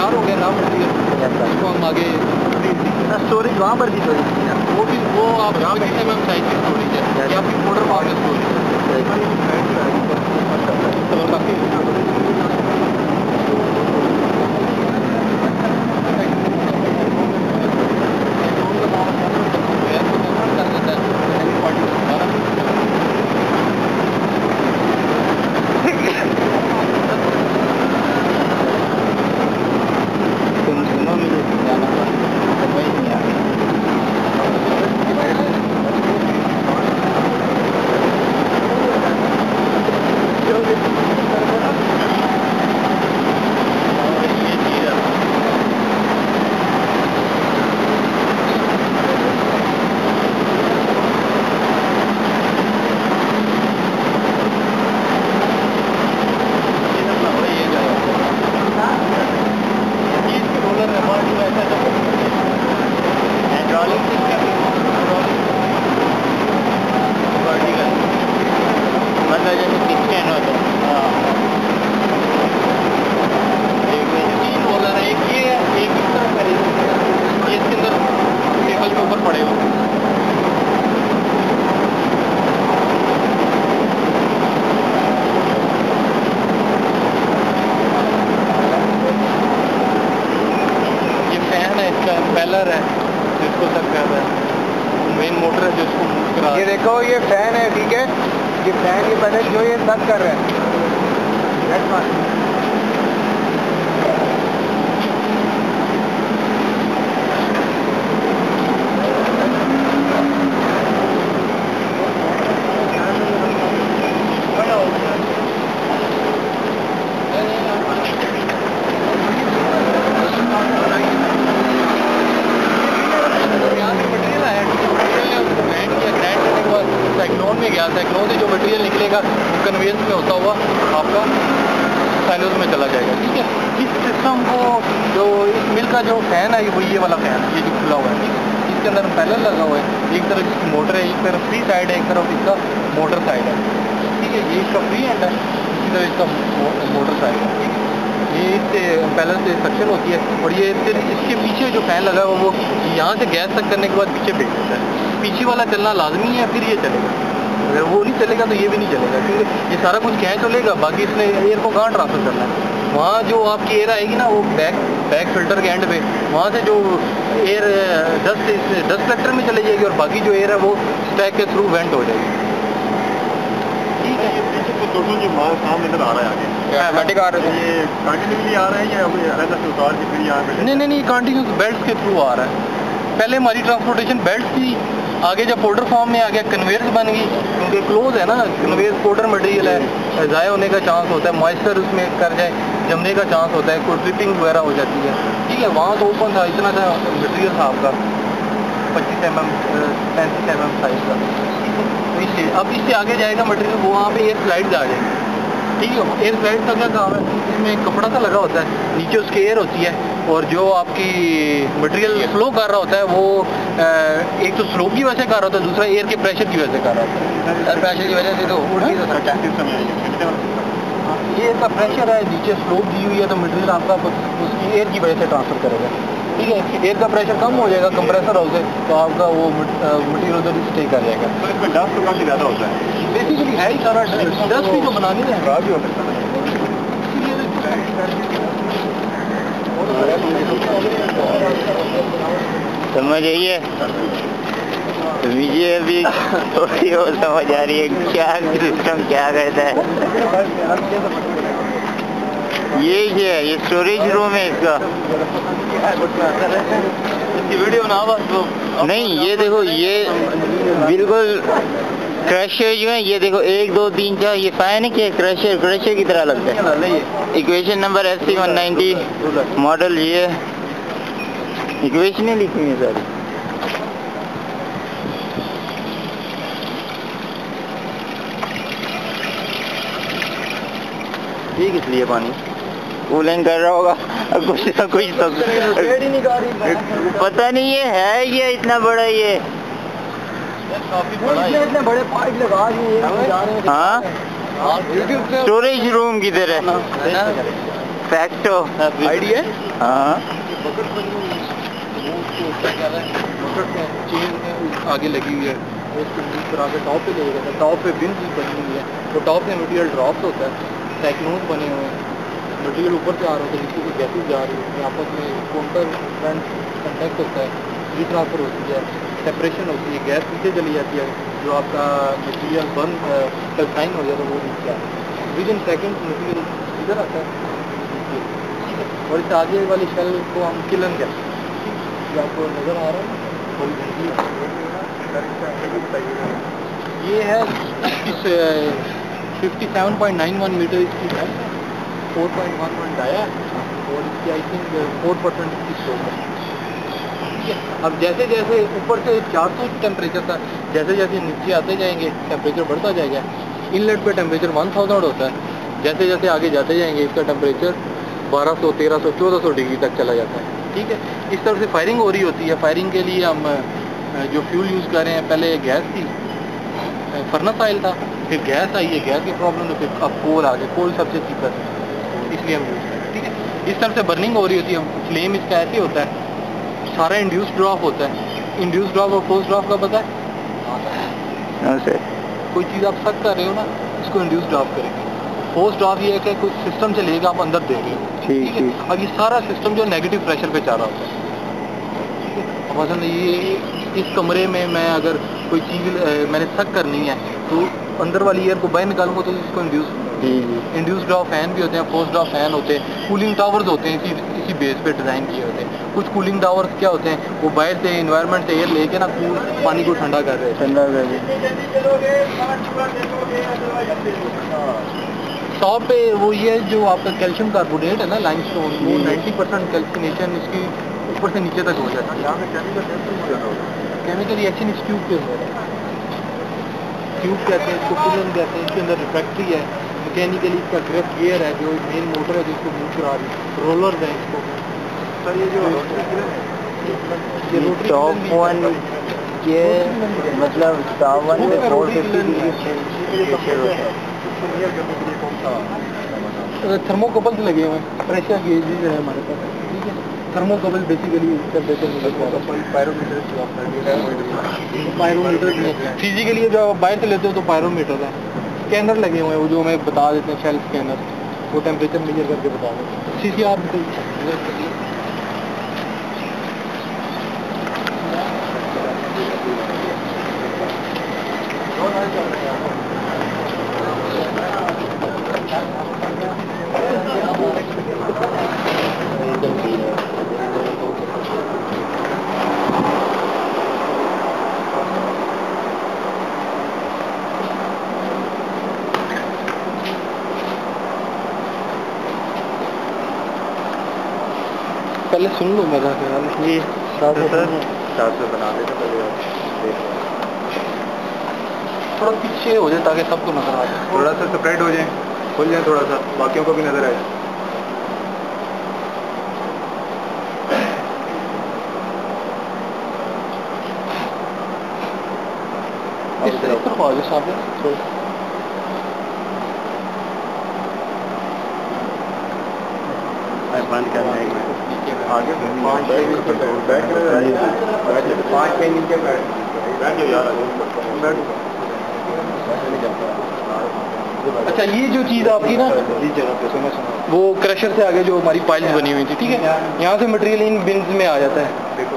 तैयार हो गया ना मटेरियल, इसको हम आगे स्टोरेज वहाँ पर भी तो वो आप mm साइज की स्टोरेज है, ये आपकी मोटर फार्म में स्टोरेज है। है जिसको तक कर रहा है, मेन मोटर है जिसको मूव करा। ये देखो ये फैन है, ठीक है, ये फैन ये पैनल जो ये तक कर रहा है। साइक्लोन में गया, साइक्लोन से जो मटेरियल निकलेगा कन्वेयर्स में होता हुआ आपका साइलोज में चला जाएगा। ठीक है, इस सिस्टम को जो इस मिल का जो फैन है वो ये वाला फैन है, ये जो खुला हुआ है, इसके अंदर पैनल लगा हुआ है। एक तरफ इसकी मोटर है, एक तरफ फ्री साइड है, एक तरफ इसका मोटर साइड है। ठीक है, ये इसका फ्री एंड है, इसी तरह इसका मोटर साइड है। ठीक है, ये इससे पैनल से सक्शन होती है और ये फिर इसके पीछे जो फैन लगा है वो यहाँ से गैस तक करने के बाद पीछे फेंक देता है। पीछे वाला चलना लाजमी है, फिर ये चलेगा। अगर वो नहीं चलेगा तो ये भी नहीं चलेगा, क्योंकि ये सारा कुछ खींच तो लेगा, बाकी इसने एयर को कहाँ ट्रांसफर करना है। वहाँ जो आपकी एयर आएगी ना, वो बैक फिल्टर के एंड पे, वहाँ से जो एयर डस्ट कलेक्टर में चली जाएगी और बाकी जो एयर है वो स्टैक के थ्रू वेंट हो जाएगी। ठीक है, ये पीछे तो दोनों जो काम नजर आ रहा है आगे, ऑटोमेटिक आ रहा है, ये कंटिन्यूसली आ रहा है या अलग से उतार के फिर यहाँ पे? नहीं, कंटिन्यूस बेल्ट के थ्रू आ रहा है। पहले हमारी ट्रांसपोर्टेशन बेल्ट थी, आगे जब फोल्डर फॉर्म में आ गया कन्वेयर्स बन गई, क्योंकि क्लोज है ना, कन्वेयर फोल्डर मटेरियल है, ज़ाया होने का चांस होता है, मॉइस्चर उसमें कर जाए, जमने का चांस होता है, कोई ट्रिपिंग वगैरह हो जाती है। ठीक है, वहाँ तो ओपन था, इतना था मटेरियल था आपका 25 mm 35 mm साइज का। इससे अब इससे आगे जाएगा मटेरियल, वहाँ पे एयर स्लाइड्स आ जाएंगे। ठीक है, एयर स्लाइड का क्या काम है, इसमें कपड़ा सा लगा होता है, नीचे उसकी एयर होती है और जो आपकी मटेरियल फ्लो कर रहा होता है वो एक तो स्लो की वजह से कर रहा होता है, दूसरा एयर के प्रेशर की वजह से कर रहा होता है। एयर प्रेशर की वजह से तो ये इसका प्रेशर है, नीचे स्लोप दी हुई है तो मटेरियल आपका उसकी एयर की वजह से ट्रांसफर करेगा। ठीक है, एयर का प्रेशर कम हो जाएगा कंप्रेसर हाउस से, तो आपका वो मटेरियल उधर स्टे कर जाएगा। तो इसमें डस्ट तो काफी ज़्यादा होता है, बेसिकली है ही सारा डस्ट भी तो बनानी है, खराब भी हो सकता है। समझ आइए मुझे अभी थोड़ी वो समझ आ रही है क्या सिस्टम क्या करता है। ये स्टोरेज रूम है इसका। इसकी वीडियो ना नहीं, ये देखो, ये बिल्कुल क्रशर जो है, ये देखो 1 2 3 4, ये फैन है कि क्रशर की तरह लगता है। इक्वेशन नंबर SC 190 मॉडल, ये इक्वेशन लिखी है सारी। ठीक, इसलिए पानी कूलिंग कर रहा होगा कुछ ना कुछ तो पता नहीं है ये इतना बड़ा, ये इतने बड़े पाइप लगा दिए। हाँ, स्टोरेज रूम की तरह। फैक्टो आइडिया है। हाँ बकेट बनी हुई है, वो उसको क्या कह रहा है, बकेट में चेन में आगे लगी हुई है, वो उसको मूव करा के टॉप पे ले जाता है। टॉप पे बिन्स बनी हुई है, वो टॉप से मटेरियल ड्रॉप्स होता है, साइक्लोन्स बने हुए हैं, मटेरियल ऊपर से आ रहा होता है, नीचे से गैसेज जा रही होती है, आपस में काउंटर कंटेक्ट होता है, हीट ट्रांसफर होती है, सेपरेशन होती है, गैस नीचे चली जाती है, जो आपका मटेरियल बर्न टर्बाइन हो जाता है वो नीचे आता है, विद इन सेकेंड मटेरियल इधर आता है। और इस आगे वाली शेल को हम किलन कहते हैं, जो आपको नज़र आ रहा है। ये है इस 57.91 मीटर इसकी है, 4.11 डाया है, और इसकी आई थिंक 4% इसकी स्लोप है। ठीक है, अब जैसे जैसे ऊपर से 400 टेम्परेचर था, जैसे जैसे नीचे आते जाएंगे टेम्परेचर बढ़ता जाएगा। इनलेट पे टेम्परेचर 1000 होता है, जैसे जैसे आगे जाते जाएंगे इसका टेम्परेचर 1200, 1300, 1400 डिग्री तक चला जाता है। ठीक है, इस तरह से फायरिंग हो रही होती है। फायरिंग के लिए हम जो फ्यूल यूज़ कर रहे हैं, पहले गैस थी, फर्नेस ऑयल था, फिर गैस आई है, गैस की प्रॉब्लम है, फिर अब कोल आ गया, कोल सबसे चीपर है, इसलिए हम यूज़ करें। ठीक है, इस तरह से बर्निंग हो रही होती है। फ्लेम इसका ऐसे होता है, सारा इंड्यूस ड्रॉप होता है। इंड्यूस ड्रॉप और पोस्ट ड्रॉप का पता है? कोई चीज़ आप सक कर रहे हो ना, इसको इंड्यूस ड्रॉप करेंगे। पोस्ट ड्रॉप ये है कि कुछ सिस्टम चलेगा, आप अंदर देख लो। ठीक है, अब ये सारा सिस्टम जो नेगेटिव प्रेशर पे जा रहा होता है। अब मसलन ये इस कमरे में मैं अगर कोई चीज़ मैंने सक करनी है, तो अंदर वाली एयर को बाहर निकालूंगा तो इसको इंड्यूस ड्रॉप फैन भी होते हैं, पोस्ट ड्रॉप फैन होते हैं, कूलिंग टावर्स होते हैं, इसी बेस पे डिज़ाइन किए होते हैं। कुछ कूलिंग टावर्स क्या होते हैं, वो बाहर से इन्वायरमेंट से एयर लेके ना पानी को ठंडा कर रहे हैं। टॉप पे वो ये जो आपका कैल्शियम कार्बोनेट है ना, लाइमस्टोन, वो 90% कैल्सिनेशन इसकी ऊपर से नीचे तक हो जाता है। यहाँ पे केमिकल रिएक्शन इस ट्यूब पे हो रहा है। ट्यूब कहते हैं इसको, कूलन कहते हैं, इसके अंदर रिफ्रैक्ट्री है, मैकेनिकली इसका ग्रेफ गियर है, जो मेन मोटर है जिसको मूव करा रही है, रोलर्स हैं इसको। सर ये जो टॉप वन ये मतलब टॉप वन में 450 थर्मोकपल्स लगे हुए हैं, प्रेशर गेजेस है हमारे पास। ठीक है, thermocouple basically temperature pyrometer physically जो आप बाहर से लेते हो तो पायरोमीटर है। स्कैनर लगे हुए हैं, वो जो हमें बता देते हैं, शेल्फ स्कैनर, वो टेम्परेचर मेजर करके बता देते हैं। सीसी आप पहले सुन लो मेरा ख्याल, ये 400 बना देते पहले, थोड़ा पीछे हो जाए ताकि सबको नजर आ जाए, थोड़ा सा सेपरेट हो जाए, खुल जाए थोड़ा सा, बाकियों को भी नजर आए। इस तरफ आ जाए सामने थोड़ा। बंद करना है आगे 5 के नीचे बैठ यार। अच्छा, ये जो चीज़ आपकी ना, वो क्रशर से आगे जो हमारी पाइल्स बनी हुई थी, ठीक है, यहाँ से मटेरियल इन बिन्स में आ जाता है।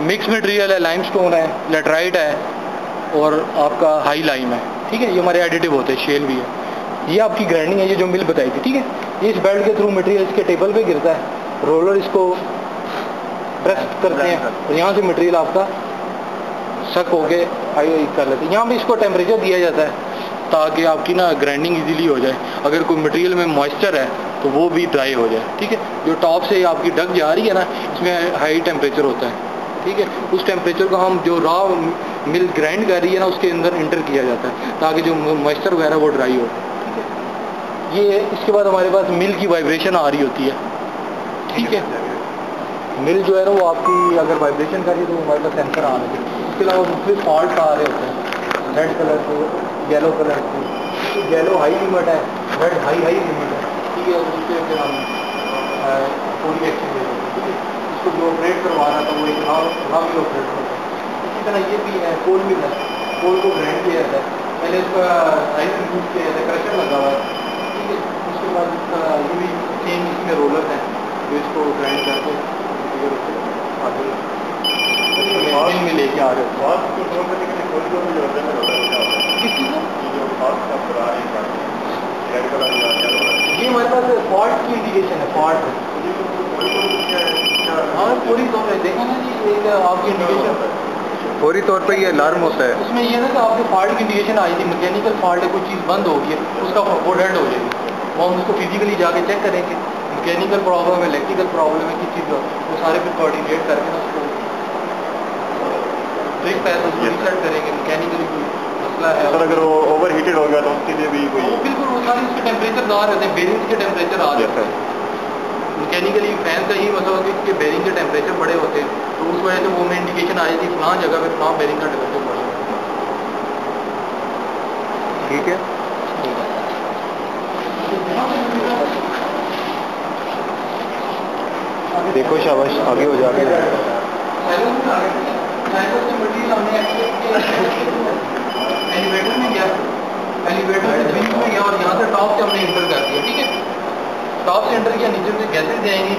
मिक्स मटेरियल है, लाइमस्टोन है, लेटराइट है, और आपका हाई लाइम है। ठीक है, ये हमारे एडिटिव होते हैं, शेल भी है। ये आपकी ग्राइंडिंग है, ये जो मिल बताई थी। ठीक है, ये इस बेल्ट के थ्रू मटेरियल इसके टेबल पे गिरता है, रोलर इसको प्रेस करते हैं, और यहाँ से मटेरियल आपका सक होके आई कर लेते हैं। यहाँ पे इसको टेम्परेचर दिया जाता है ताकि आपकी ना ग्राइंडिंग इजीली हो जाए। अगर कोई मटेरियल में मॉइस्चर है तो वो भी ड्राई हो जाए। ठीक है, जो टॉप से आपकी डग जा रही है ना, इसमें हाई टेम्परेचर होता है। ठीक है, उस टेम्परेचर को हम जो रॉ मिल ग्राइंड कर रही है ना, उसके अंदर इंटर किया जाता है ताकि जो मॉइस्चर वगैरह वो ड्राई हो। ठीक है, ये इसके बाद हमारे पास मिल की वाइब्रेशन आ रही होती है। ठीक है, मिल जो है ना वो आपकी अगर वाइब्रेशन कर रही है तो हमारे पास सेंसर आ रहे हैं। इसके अलावा मुख्तलिफ फॉल्ट आ रहे होते हैं, रेड कलर के, येलो कलर के। येलो हाई लिमिट है, रेड हाई लिमिट है। ठीक है, उसके फिर हम पूरी एक्शन दे देंगे। इसको जो ऑपरेट करवा रहा था वो एक भी ऑपरेट करता है। इसी तरह ये भी है कोल मिल है, कोल को ग्राइंड किया जाता है, पहले इसका साइज रिमूव किया जाता है, क्रशर लगा हुआ है, ठीक है। उसके बाद इसका ये भी सेम इसमें रोलर है जो इसको ग्राइंड करके आगे मिल में लेके आ रहे हो। किस चीज़ को ये हमारे पास फॉल्ट की इंडिकेशन है, फॉल्ट। हाँ पूरी तौर पर देखा ना जी, एक आपकी इंडिकेशन फौरी तौर पे ये अलार्म होता है। उसमें ये ना कि आपके फॉल्ट की इंडिकेशन आई थी, मैकेनिकल फॉल्ट है, कोई चीज़ बंद हो गई है, उसका वो डेड हो जाएगी। वो हम उसको फिजिकली जाके चेक करेंगे, मैकेनिकल प्रॉब्लम है, इलेक्ट्रिकल प्रॉब्लम है, किस चीज़ वो सारे फिर कोऑर्डिनेट करके ना उसको ट्रिक पे तो रिसेट करेंगे। मैकेनिकली कोई मसला है सर, अगर वो ओवर हीटेड हो गया तो उसके लिए भी कोई बिल्कुल वो सारे उसके टेम्परेचर आ रहते हैं, बेरिंग के टेम्परेचर आ जाते हैं। मैकेनिकली फैन का ही मतलब होता है कि बेरिंग के टेम्परेचर बड़े होते हैं, तो उस वजह से वो में इंडिकेशन आई थी फलां जगह पे फलां बेरिंग का टेम्परेचर बढ़ जाता है। ठीक है। देखो शाबाश, आगे हो जा रहे हैं। मटीरियल हमने एलिवेटर में गया, एलिवेटर से बीच में गया और यहाँ से टॉप से हमने इंटर कर दिया, ठीक है। टॉप से इंटर किया, नीचे से गैसेज जाएंगी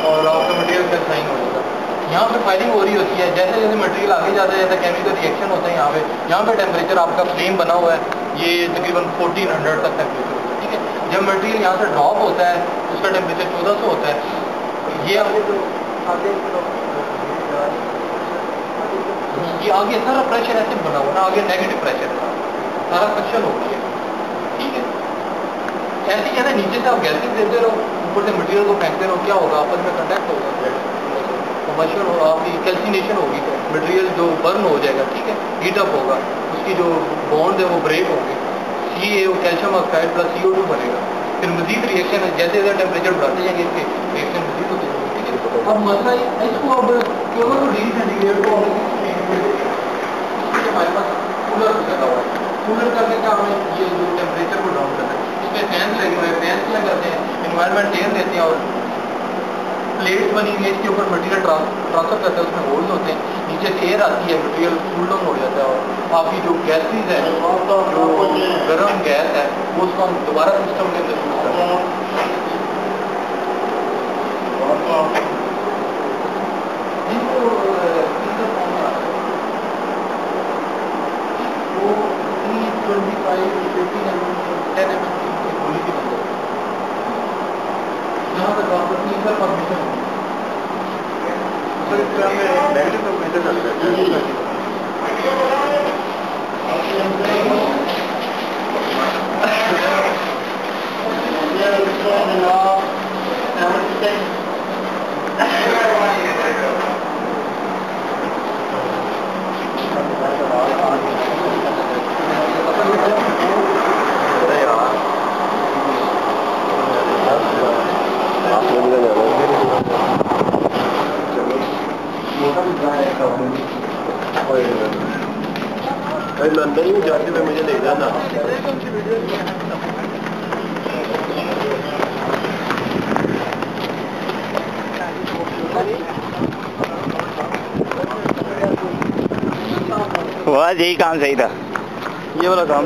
और आपका मटेरियल का साइन हो जाएगा। यहाँ पे फायरिंग हो रही होती है, जैसे जैसे मटेरियल आगे जाता है, जैसा केमिकल रिएक्शन होता है यहाँ पे टेम्परेचर आपका फ्लेम बना हुआ है, ये तकरीबन 1400 तक टेम्परेचर होता है, ठीक है। जब मटेरियल यहाँ से ड्रॉप होता है उसका टेम्परेचर 1400 होता है। ये आगे सारा प्रेशर ऐसे बना हुआ ना, आगे नेगेटिव प्रेशर है, सारा सक्शन हो गया, ठीक है। ऐसे ही कहते नीचे से आप गैसेज देते रहो, ऊपर से मटेरियल को फेंकते रहो, क्या होगा, आपस में कंटैक्ट होगा, कमर्शियल हो, आपकी कैल्सिनेशन होगी, मटेरियल जो बर्न हो जाएगा, ठीक है, हीटअप होगा, उसकी जो बॉन्ड है वो ब्रेक होंगे, CaO calcium oxide plus CO2 बनेगा, फिर मजीद रिएक्शन है, जैसे जैसे टेम्परेचर बढ़ाते जाएंगे इसके रिएक्शन मजीद होते जाएंगे, ठीक है। अब मसला इसको अब केवल डिग्री सेंटीग्रेड को हमारे पास कूलर लगा हुआ है, कूलर करने का हमें ये जो टेम्परेचर को डाउन करना है, इसमें फैंस लगे हुए हैं, फैंस क्या करते हैं, इन्वायरमेंट एयर देते हैं और प्लेट बनी हुई है, इसके ऊपर मटेरियल ट्रांसफर करते हैं, उसमें होल्स होते हैं, नीचे से एयर आती है, मटेरियल कूल डाउन हो जाता है और आपकी जो गैसेज है, जो गर्म गैस है, वो उसको हम दोबारा सिस्टम के अंदर यूज करते हैं। यहाँ तक आपको परमिशन होगी, नेगेटिव टेम्परेचर चलता है। लंदन में जाते हुए मुझे ले जाना। वाह, यही काम सही था, ये वाला काम